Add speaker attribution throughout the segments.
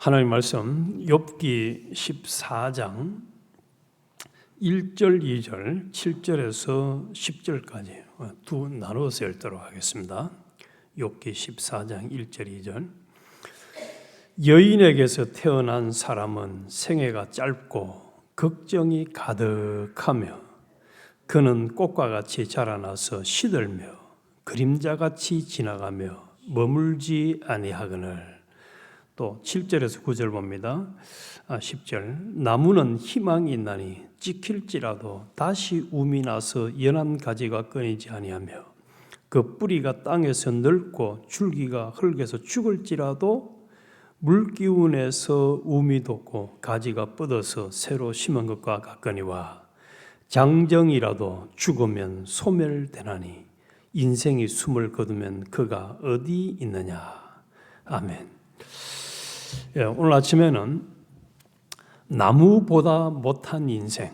Speaker 1: 하나님 말씀 욥기 14장 1절, 2절, 7절에서 10절까지 두 나누어서 읽도록 하겠습니다. 욥기 14장 1절, 2절. 여인에게서 태어난 사람은 생애가 짧고 걱정이 가득하며 그는 꽃과 같이 자라나서 시들며 그림자같이 지나가며 머물지 아니하거늘. 또 7절에서 9절 봅니다. 10절. 나무는 희망이 있나니 찍힐지라도 다시 움이 나서 연한 가지가 끊이지 아니하며 그 뿌리가 땅에서 늙고 줄기가 흙에서 죽을지라도 물기운에서 움이 돋고 가지가 뻗어서 새로 심은 것과 같거니와 장정이라도 죽으면 소멸되나니 인생이 숨을 거두면 그가 어디 있느냐. 아멘. 오늘 아침에는 나무보다 못한 인생,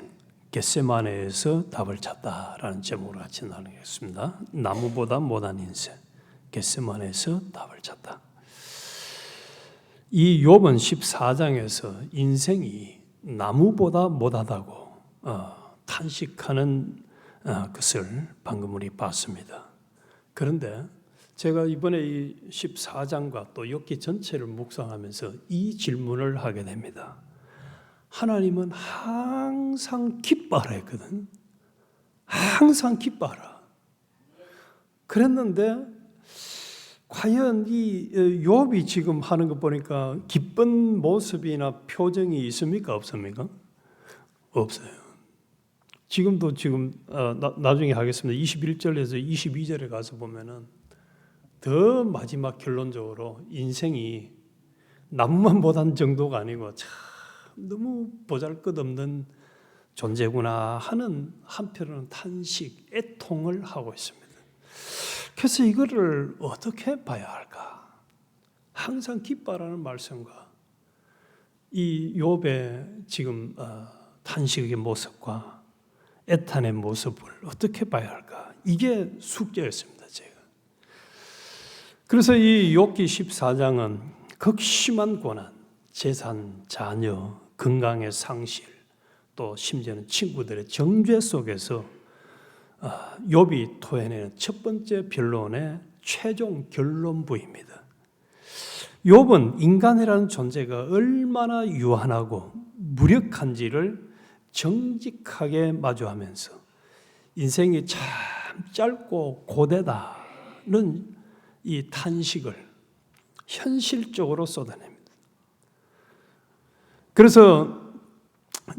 Speaker 1: 겟세마네에서 답을 찾다라는 제목으로 같이 나누겠습니다. 나무보다 못한 인생, 겟세마네에서 답을 찾다. 이 욥은 14장에서 인생이 나무보다 못하다고 탄식하는 것을 방금 우리 봤습니다. 그런데 제가 이번에 이 14장과 또 욥기 전체를 묵상하면서 이 질문을 하게 됩니다. 하나님은 항상 기뻐하라 했거든. 항상 기뻐하라. 그랬는데 과연 이 욥이 지금 하는 거 보니까 기쁜 모습이나 표정이 있습니까? 없습니까? 없어요. 지금도 나중에 하겠습니다. 21절에서 22절에 가서 보면은 더 마지막 결론적으로 인생이 나무만 보단 정도가 아니고 참 너무 보잘것없는 존재구나 하는 한편으로는 탄식, 애통을 하고 있습니다. 그래서 이거를 어떻게 봐야 할까? 항상 기뻐하라는 말씀과 이 욥의 지금 탄식의 모습과 애탄의 모습을 어떻게 봐야 할까? 이게 숙제였습니다. 그래서 이 욥기 14장은 극심한 고난, 재산, 자녀, 건강의 상실, 또 심지어는 친구들의 정죄 속에서 욥이 토해내는 첫 번째 변론의 최종 결론부입니다. 욥은 인간이라는 존재가 얼마나 유한하고 무력한지를 정직하게 마주하면서 인생이 참 짧고 고되다는 이 탄식을 현실적으로 쏟아냅니다. 그래서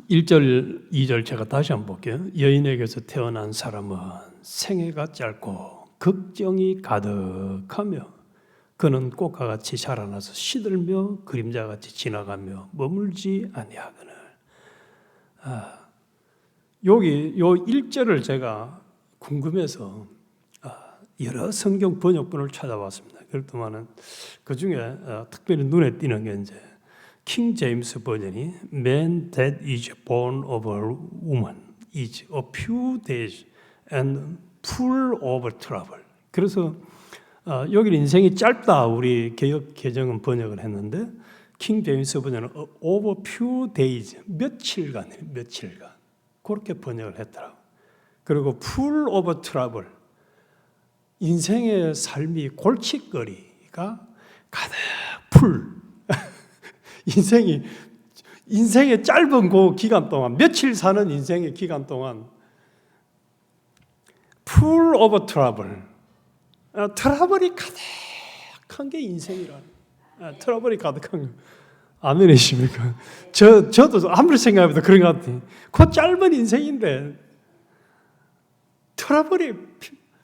Speaker 1: 1절, 2절 제가 다시 한번 볼게요. 여인에게서 태어난 사람은 생애가 짧고 걱정이 가득하며 그는 꽃과 같이 자라나서 시들며 그림자같이 지나가며 머물지 아니하거늘. 여기 요 1절을 제가 궁금해서 여러 성경 번역본을 찾아봤습니다. 그렇지만은 그 중에 특별히 눈에 띄는 게 이제 킹 제임스 버전이 Man that is born of a woman is a few days and full of trouble. 그래서 여기 인생이 짧다 우리 개역 개정은 번역을 했는데 킹 제임스 버전은 over few days 며칠간 그렇게 번역을 했더라고. 그리고 full of trouble. 인생의 삶이 골칫거리가 가득 풀. 인생의 짧은 그 기간 동안, 며칠 사는 인생의 기간 동안 full of trouble. 트러블이 가득한 게 인생이라. 트러블이 가득한 거. 아멘이십니까? 저도 아무리 생각해도 그런 것 같아요. 그 짧은 인생인데 트러블이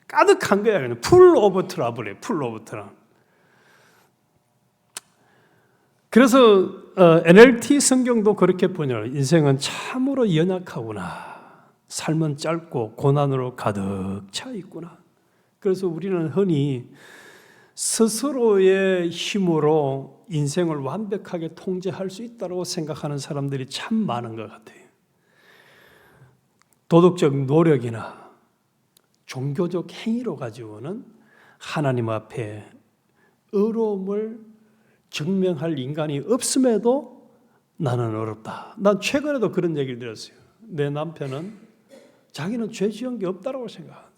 Speaker 1: 가득한 거야. 풀 오브 트러블이에요. 풀 오브 트러블. 그래서 NLT 성경도 그렇게 번역해요. 인생은 참으로 연약하구나. 삶은 짧고 고난으로 가득 차 있구나. 그래서 우리는 흔히 스스로의 힘으로 인생을 완벽하게 통제할 수 있다고 생각하는 사람들이 참 많은 것 같아요. 도덕적 노력이나 종교적 행위로 가지고는 하나님 앞에 의로움을 증명할 인간이 없음에도 나는 어렵다. 난 최근에도 그런 얘기를 들었어요. 내 남편은 자기는 죄 지은 게 없다고 생각하는데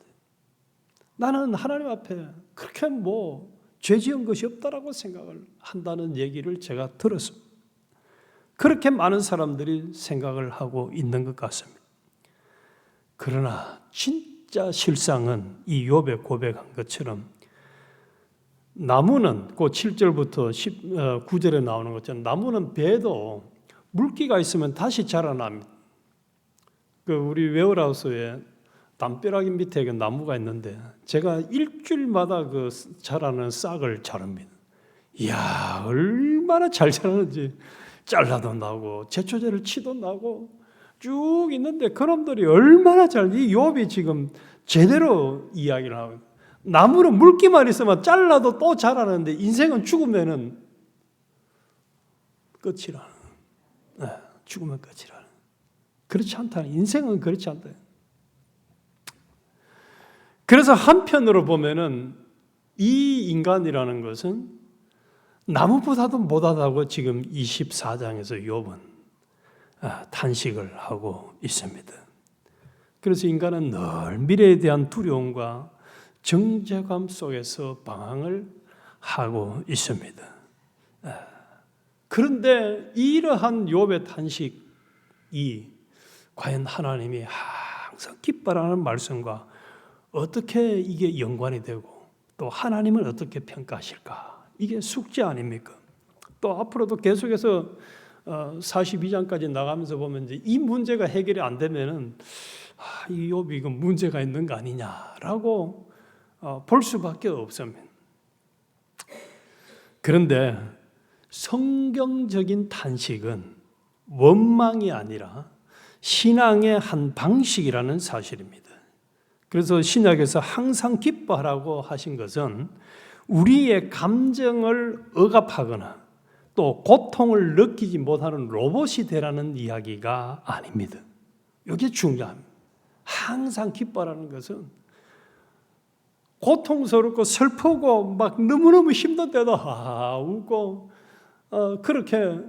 Speaker 1: 나는 하나님 앞에 그렇게 죄 지은 것이 없다라고 생각을 한다는 얘기를 제가 들었습니다. 그렇게 많은 사람들이 생각을 하고 있는 것 같습니다. 그러나 진짜 실상은 이 욥에 고백한 것처럼 나무는 그 7절부터 9절에 나오는 것처럼 나무는 배도 물기가 있으면 다시 자라납니다. 우리 웨어하우스에 담벼락이 밑에 나무가 있는데 제가 일주일마다 그 자라는 싹을 자릅니다. 이야, 얼마나 잘 자라는지 잘라도 나고 제초제를 치도 나고 쭉 있는데 그놈들이 얼마나 이 욥이 지금 제대로 이야기를 하고 나무는 물기만 있으면 잘라도 또 자라는데 인생은 죽으면은 끝이라. 죽으면 끝이라. 그렇지 않다. 인생은 그렇지 않다. 그래서 한편으로 보면은 이 인간이라는 것은 나무보다도 못하다고 지금 24장에서 욥은 탄식을 하고 있습니다. 그래서 인간은 늘 미래에 대한 두려움과 정죄감 속에서 방황을 하고 있습니다. 그런데 이러한 욥의 탄식이 과연 하나님이 항상 기뻐하는 말씀과 어떻게 이게 연관이 되고 또 하나님을 어떻게 평가하실까? 이게 숙제 아닙니까? 또 앞으로도 계속해서 42장까지 나가면서 보면 이제 이 문제가 해결이 안 되면은 이 욥이 이거 문제가 있는 거 아니냐라고 볼 수밖에 없습니다. 그런데 성경적인 탄식은 원망이 아니라 신앙의 한 방식이라는 사실입니다. 그래서 신약에서 항상 기뻐하라고 하신 것은 우리의 감정을 억압하거나 또 고통을 느끼지 못하는 로봇이 되라는 이야기가 아닙니다. 이게 중요합니다. 항상 기뻐하라는 것은 고통스럽고 슬프고 막 너무너무 힘든 때도 웃고 그렇게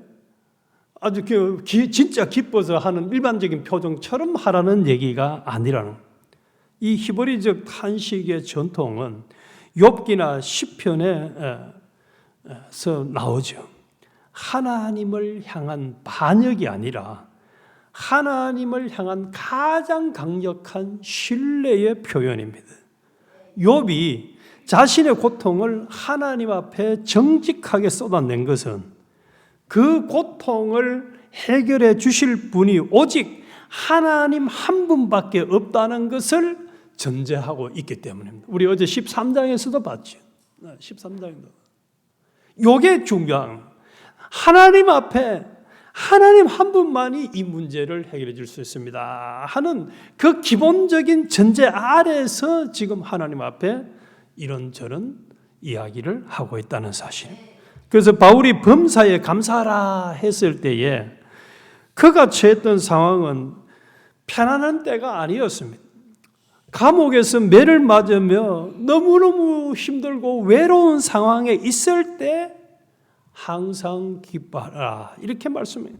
Speaker 1: 아주 진짜 기뻐서 하는 일반적인 표정처럼 하라는 얘기가 아니라는 이 히브리적 탄식의 전통은 욥기나 시편에서 나오죠. 하나님을 향한 반역이 아니라 하나님을 향한 가장 강력한 신뢰의 표현입니다. 욥이 자신의 고통을 하나님 앞에 정직하게 쏟아낸 것은 그 고통을 해결해 주실 분이 오직 하나님 한 분밖에 없다는 것을 전제하고 있기 때문입니다. 우리 어제 13장에서도 봤죠. 13장에도. 이게 중요한 하나님 앞에 하나님 한 분만이 이 문제를 해결해 줄 수 있습니다 하는 그 기본적인 전제 아래에서 지금 하나님 앞에 이런저런 이야기를 하고 있다는 사실. 그래서 바울이 범사에 감사하라 했을 때에 그가 처했던 상황은 편안한 때가 아니었습니다. 감옥에서 매를 맞으며 너무너무 힘들고 외로운 상황에 있을 때 항상 기뻐하라 이렇게 말씀해요.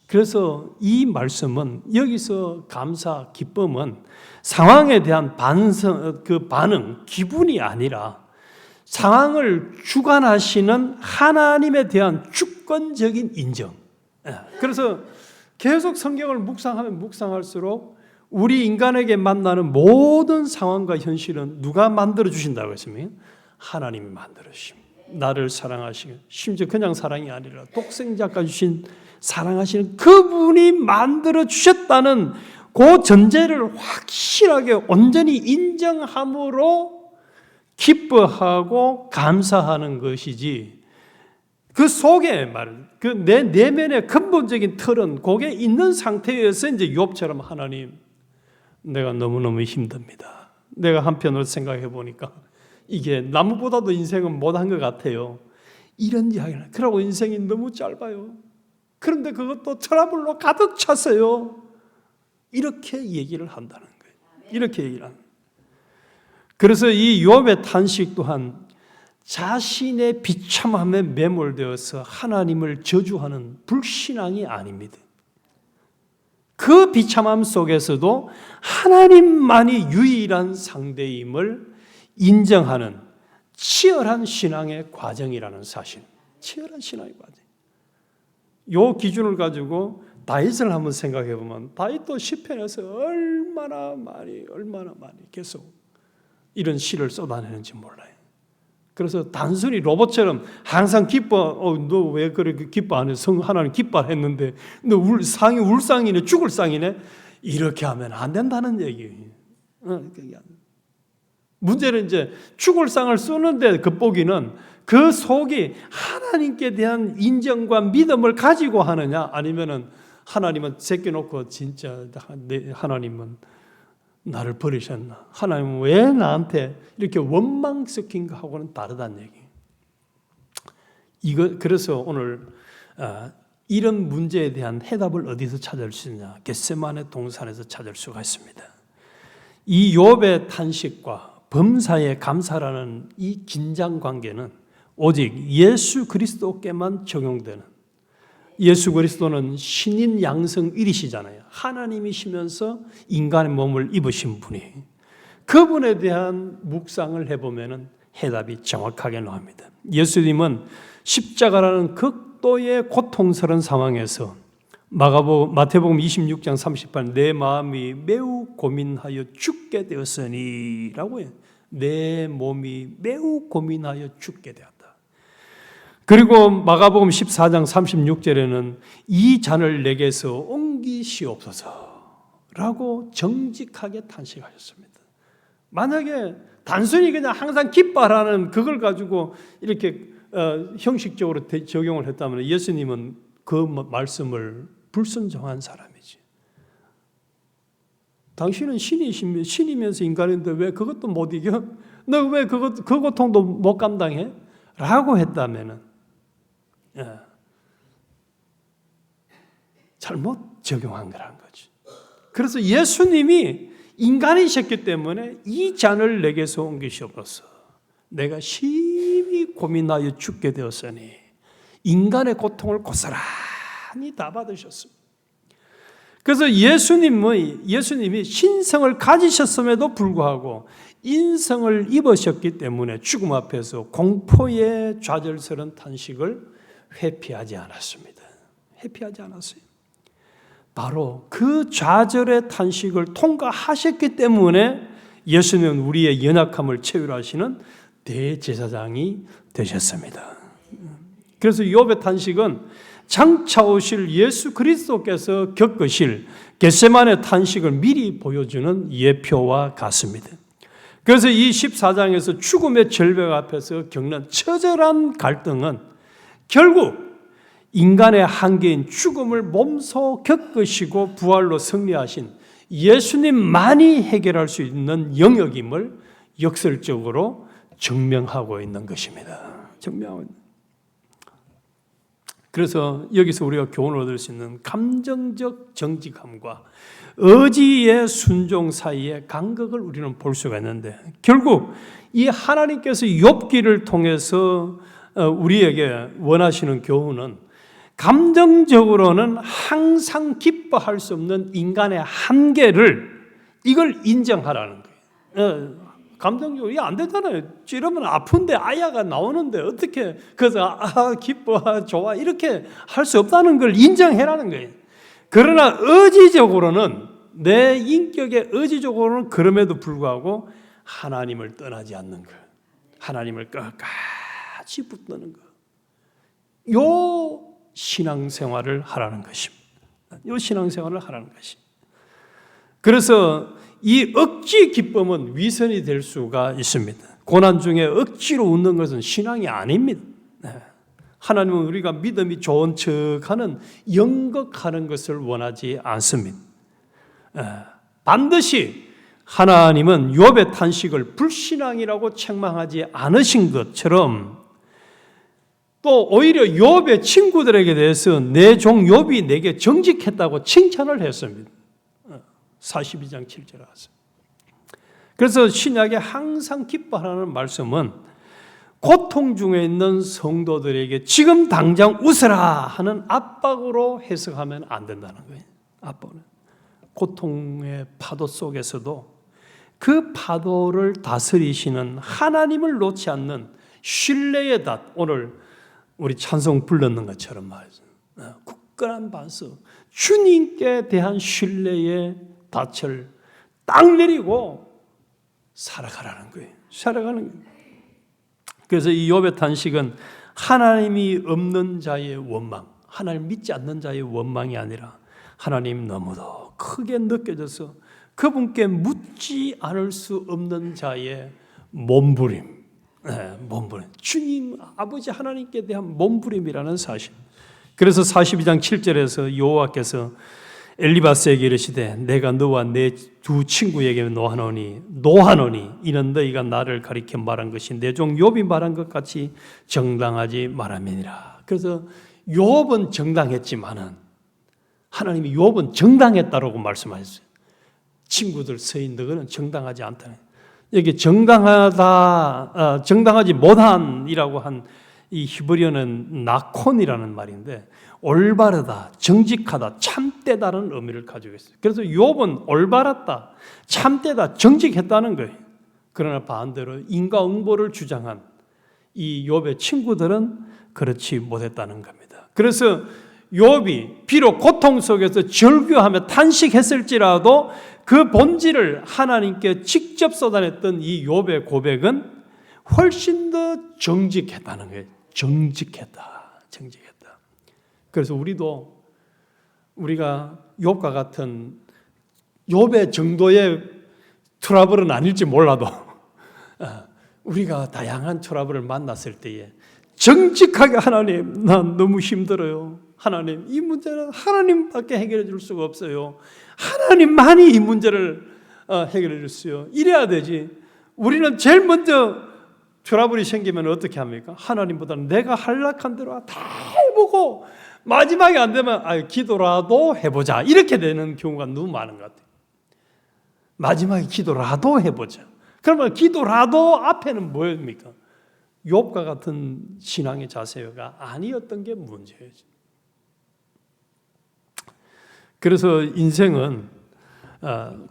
Speaker 1: 그래서 이 말씀은 여기서 감사, 기쁨은 상황에 대한 반응, 기분이 아니라 상황을 주관하시는 하나님에 대한 주권적인 인정. 그래서 계속 성경을 묵상하면 묵상할수록 우리 인간에게 만나는 모든 상황과 현실은 누가 만들어 주신다고 했습니까? 하나님이 만들어 주십니다. 나를 사랑하시고 심지어 그냥 사랑이 아니라 독생자까지 주신 사랑하시는 그분이 만들어 주셨다는 그 전제를 확실하게 온전히 인정함으로 기뻐하고 감사하는 것이지 그 속에 그 내 내면의 근본적인 틀은 거기에 있는 상태에서 이제 욥처럼 하나님 내가 너무너무 힘듭니다. 내가 한편으로 생각해 보니까 이게 나무보다도 인생은 못한 것 같아요. 이런 이야기를. 그러고 인생이 너무 짧아요. 그런데 그것도 트러블로 가득 찼어요. 이렇게 얘기를 한다는 거예요. 이렇게 얘기를 합니다. 그래서 이 욥의 탄식 또한 자신의 비참함에 매몰되어서 하나님을 저주하는 불신앙이 아닙니다. 그 비참함 속에서도 하나님만이 유일한 상대임을 인정하는 치열한 신앙의 과정이라는 사실. 치열한 신앙의 과정. 이 기준을 가지고 다윗을 한번 생각해 보면 다윗도 시편에서 얼마나 많이 계속 이런 시를 쏟아내는지 몰라요. 그래서 단순히 로봇처럼 항상 기뻐, 너 왜 그렇게 기뻐 안 해? 하나님 기뻐했는데 너 상이 울상이네, 죽을 상이네? 이렇게 하면 안 된다는 얘기예요. 문제는 이제 죽을 상을 쓰는데 겉보기는 그 속이 하나님께 대한 인정과 믿음을 가지고 하느냐, 아니면은 하나님은 제껴놓고 진짜 하나님은 나를 버리셨나? 하나님은 왜 나한테 이렇게 원망 섞인 거하고는 다르다는 얘기. 그래서 오늘 이런 문제에 대한 해답을 어디서 찾을 수 있느냐? 겟세마네 동산에서 찾을 수가 있습니다. 이 욥의 탄식과 범사의 감사라는 이 긴장 관계는 오직 예수 그리스도께만 적용되는, 예수 그리스도는 신인 양성 1이시잖아요. 하나님이시면서 인간의 몸을 입으신 분이, 그분에 대한 묵상을 해보면 해답이 정확하게 나옵니다. 예수님은 십자가라는 극도의 고통스러운 상황에서 마태복음 26장 38, 내 마음이 매우 고민하여 죽게 되었으니 라고 해요. 내 몸이 매우 고민하여 죽게 되었다. 그리고 마가복음 14장 36절에는 이 잔을 내게서 옮기시옵소서 라고 정직하게 탄식하셨습니다. 만약에 단순히 그냥 항상 기뻐하라는 그걸 가지고 이렇게 형식적으로 적용을 했다면 예수님은 그 말씀을 불순종한 사람이지. 당신은 신이면서 인간인데 왜 그것도 못 이겨? 너 왜 그 고통도 못 감당해? 라고 했다면 잘못 적용한 거라는 거지. 그래서 예수님이 인간이셨기 때문에 이 잔을 내게서 옮기시옵소서. 내가 심히 고민하여 죽게 되었으니, 인간의 고통을 고스란히 다 받으셨습니다. 그래서 예수님이 신성을 가지셨음에도 불구하고 인성을 입으셨기 때문에 죽음 앞에서 공포의 좌절스러운 탄식을 회피하지 않았습니다. 회피하지 않았어요. 바로 그 좌절의 탄식을 통과하셨기 때문에 예수님은 우리의 연약함을 채울하시는 대제사장이 되셨습니다. 그래서 욥의 탄식은 장차 오실 예수 그리스도께서 겪으실 겟세마네 탄식을 미리 보여주는 예표와 같습니다. 그래서 이 14장에서 죽음의 절벽 앞에서 겪는 처절한 갈등은 결국 인간의 한계인 죽음을 몸소 겪으시고 부활로 승리하신 예수님만이 해결할 수 있는 영역임을 역설적으로 증명하고 있는 것입니다. 증명하고 있는. 그래서 여기서 우리가 교훈을 얻을 수 있는 감정적 정직함과 의지의 순종 사이의 간극을 우리는 볼 수가 있는데, 결국 이 하나님께서 욥기를 통해서 우리에게 원하시는 교훈은 감정적으로는 항상 기뻐할 수 없는 인간의 한계를 이걸 인정하라는 거예요. 감정적으로 이게 안 되잖아요. 찌르면 아픈데 아야가 나오는데 어떻게 그래서 기뻐 좋아 이렇게 할 수 없다는 걸 인정해라는 거예요. 그러나 의지적으로는, 내 인격의 의지적으로는 그럼에도 불구하고 하나님을 떠나지 않는 것, 하나님을 끝까지 붙드는 것, 요 신앙생활을 하라는 것입니다. 요 신앙생활을 하라는 것입니다. 그래서 이 억지 기쁨은 위선이 될 수가 있습니다. 고난 중에 억지로 웃는 것은 신앙이 아닙니다. 하나님은 우리가 믿음이 좋은 척하는 연극하는 것을 원하지 않습니다. 반드시 하나님은 욥의 탄식을 불신앙이라고 책망하지 않으신 것처럼 또 오히려 욥의 친구들에게 대해서 내 종 욥이 내게 정직했다고 칭찬을 했습니다. 42장 7절에 왔습니다. 그래서 신약에 항상 기뻐하라는 말씀은 고통 중에 있는 성도들에게 지금 당장 웃어라 하는 압박으로 해석하면 안 된다는 거예요. 압박은 고통의 파도 속에서도 그 파도를 다스리시는 하나님을 놓지 않는 신뢰의 닷, 오늘 우리 찬송 불렀는 것처럼 말이죠. 굳건한 반석, 주님께 대한 신뢰의 닻을 딱 내리고 살아가라는 거예요. 살아가는 거예요. 그래서 이 욥의 탄식은 하나님이 없는 자의 원망, 하나님 믿지 않는 자의 원망이 아니라 하나님 너무도 크게 느껴져서 그분께 묻지 않을 수 없는 자의 몸부림, 몸부림. 주님 아버지 하나님께 대한 몸부림이라는 사실. 그래서 42장 7절에서 여호와께서 엘리바스에게 이르시되 내가 너와 내 두 친구에게 노하노니 이는 너희가 나를 가리켜 말한 것이 내 종 욥이 말한 것 같이 정당하지 말함이니라. 그래서 욥은 정당했지만은 하나님이 욥은 정당했다라고 말씀하셨어요. 친구들 서인 너는 정당하지 않다는. 여기 정당하다, 정당하지 못한이라고 한 이 히브리어는 나콘이라는 말인데 올바르다, 정직하다, 참되다는 의미를 가지고 있어요. 그래서 욥은 올바랐다, 참되다, 정직했다는 거예요. 그러나 반대로 인과응보를 주장한 이 욥의 친구들은 그렇지 못했다는 겁니다. 그래서 욥이 비록 고통 속에서 절규하며 탄식했을지라도 그 본질을 하나님께 직접 쏟아냈던 이 욥의 고백은 훨씬 더 정직했다는 거예요. 정직했다. 그래서 우리가 욥과 같은 욥의 정도의 트러블은 아닐지 몰라도 우리가 다양한 트러블을 만났을 때에 정직하게 하나님, 난 너무 힘들어요. 하나님, 이 문제는 하나님밖에 해결해 줄 수가 없어요. 하나님만이 이 문제를 해결해 주세요. 이래야 되지. 우리는 제일 먼저 트러블이 생기면 어떻게 합니까? 하나님보다는 내가 한락한 대로 다 해보고 마지막에 안 되면 기도라도 해보자. 이렇게 되는 경우가 너무 많은 것 같아요. 마지막에 기도라도 해보자. 그러면 기도라도 앞에는 뭐입니까? 욥과 같은 신앙의 자세가 아니었던 게 문제예요. 그래서 인생은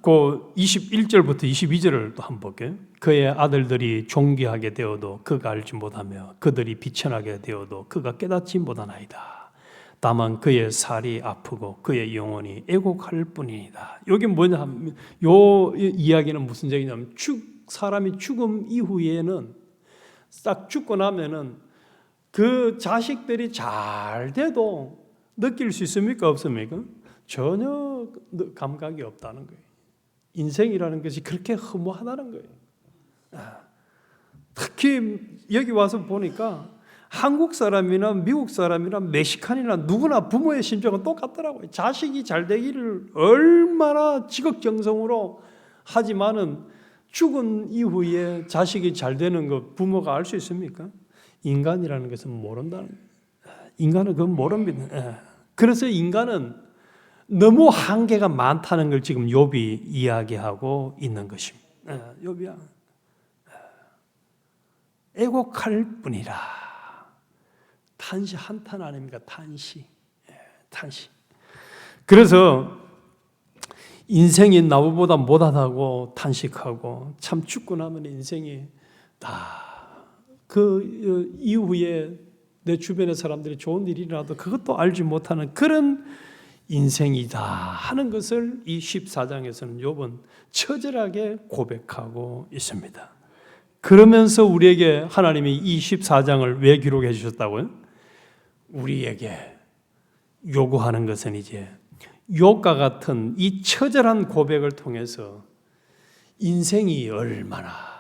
Speaker 1: 그 21절부터 22절을 또 한번 볼게요. 그의 아들들이 존귀하게 되어도 그가 알지 못하며 그들이 비천하게 되어도 그가 깨닫지 못하나이다. 다만 그의 살이 아프고 그의 영혼이 애곡할 뿐이다. 여기 뭐냐 하면 요 이야기는 무슨 얘기냐면 사람이 죽음 이후에는 딱 죽고 나면은 그 자식들이 잘 돼도 느낄 수 있습니까? 없습니까? 전혀 감각이 없다는 거예요. 인생이라는 것이 그렇게 허무하다는 거예요. 특히 여기 와서 보니까 한국 사람이나 미국 사람이나 멕시칸이나 누구나 부모의 심정은 똑같더라고요. 자식이 잘 되기를 얼마나 지극정성으로 하지만은 죽은 이후에 자식이 잘 되는 거 부모가 알 수 있습니까? 인간이라는 것은 모른다는 거예요. 인간은 그건 모릅니다. 그래서 인간은 너무 한계가 많다는 걸 지금 욥이 이야기하고 있는 것입니다. 욥이야. 애곡할 뿐이라. 탄시 한탄 아닙니까? 탄시. 그래서 인생이 나보다 못하다고 탄식하고 참 죽고 나면 인생이 다 그 이후에 내 주변의 사람들이 좋은 일이 일어나도 그것도 알지 못하는 그런 인생이다 하는 것을 이 14장에서는 욥은 처절하게 고백하고 있습니다. 그러면서 우리에게 하나님이 이 14장을 왜 기록해 주셨다고요? 우리에게 요구하는 것은 이제 욥과 같은 이 처절한 고백을 통해서 인생이 얼마나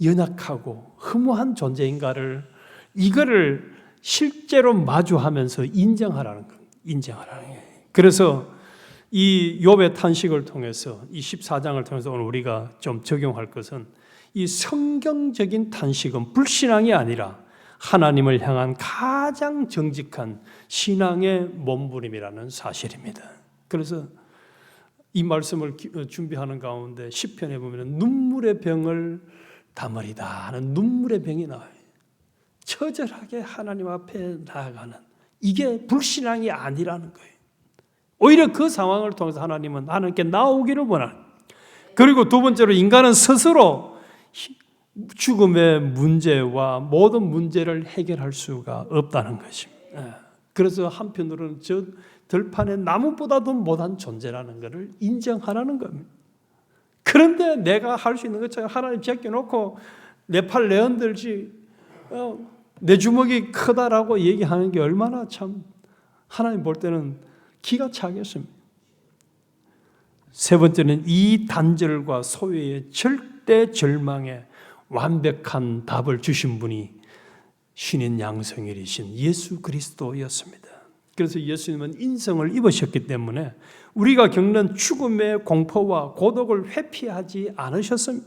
Speaker 1: 연약하고 허무한 존재인가를 이거를 실제로 마주하면서 인정하라는 거예요. 그래서 이 욥의 탄식을 통해서 이 14장을 통해서 오늘 우리가 좀 적용할 것은 이 성경적인 탄식은 불신앙이 아니라 하나님을 향한 가장 정직한 신앙의 몸부림이라는 사실입니다. 그래서 이 말씀을 준비하는 가운데 시편에 보면 눈물의 병을 다머리다 하는 눈물의 병이 나와요. 처절하게 하나님 앞에 나아가는, 이게 불신앙이 아니라는 거예요. 오히려 그 상황을 통해서 하나님은 하나님께 나오기를 원하는. 그리고 두 번째로 인간은 스스로 죽음의 문제와 모든 문제를 해결할 수가 없다는 것입니다. 그래서 한편으로는 저 들판의 나무보다도 못한 존재라는 것을 인정하라는 겁니다. 그런데 내가 할 수 있는 것처럼 하나님 제껴놓고 내 팔 내흔들지 내 주먹이 크다라고 얘기하는 게 얼마나 참 하나님 볼 때는 기가 차겠습니다. 세 번째는 이 단절과 소외의 절대 절망에 완벽한 답을 주신 분이 신인 양성일이신 예수 그리스도였습니다. 그래서 예수님은 인성을 입으셨기 때문에 우리가 겪는 죽음의 공포와 고독을 회피하지 않으셨습니다.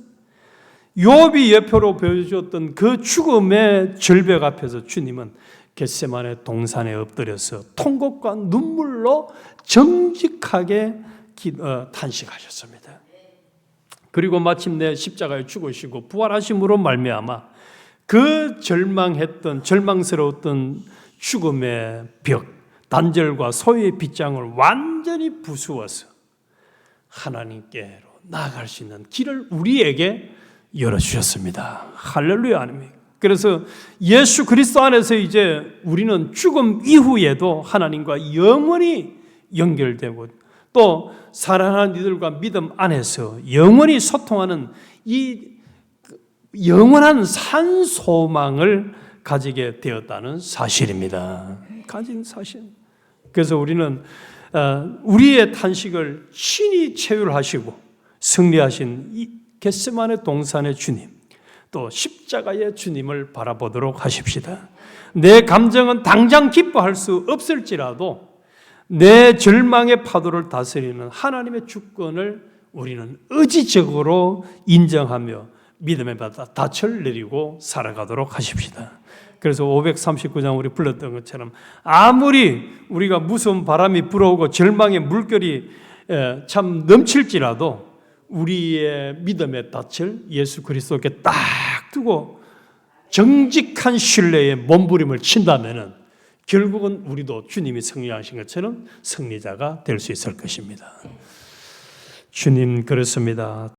Speaker 1: 욥이 예표로 보여주었던 그 죽음의 절벽 앞에서 주님은 겟세마네 동산에 엎드려서 통곡과 눈물로 정직하게 탄식하셨습니다. 그리고 마침내 십자가에 죽으시고 부활하심으로 말미암아 그 절망스러웠던 죽음의 벽, 단절과 소외의 빗장을 완전히 부수어서 하나님께로 나아갈 수 있는 길을 우리에게 열어주셨습니다. 할렐루야 아닙니까? 그래서 예수 그리스도 안에서 이제 우리는 죽음 이후에도 하나님과 영원히 연결되고 또 사랑하는 이들과 믿음 안에서 영원히 소통하는 이 영원한 산 소망을 가지게 되었다는 사실입니다. 가진 사실. 그래서 우리는 우리의 탄식을 친히 체휼하시고 승리하신 이 겟세마네 동산의 주님, 또 십자가의 주님을 바라보도록 하십시다. 내 감정은 당장 기뻐할 수 없을지라도 내 절망의 파도를 다스리는 하나님의 주권을 우리는 의지적으로 인정하며 믿음의 닻을 내리고 살아가도록 하십시다. 그래서 539장 우리 불렀던 것처럼 아무리 우리가 무서운 바람이 불어오고 절망의 물결이 참 넘칠지라도 우리의 믿음의 닻을 예수 그리스도께 딱 두고 정직한 신뢰의 몸부림을 친다면은 결국은 우리도 주님이 승리하신 것처럼 승리자가 될 수 있을 것입니다. 주님 그렇습니다.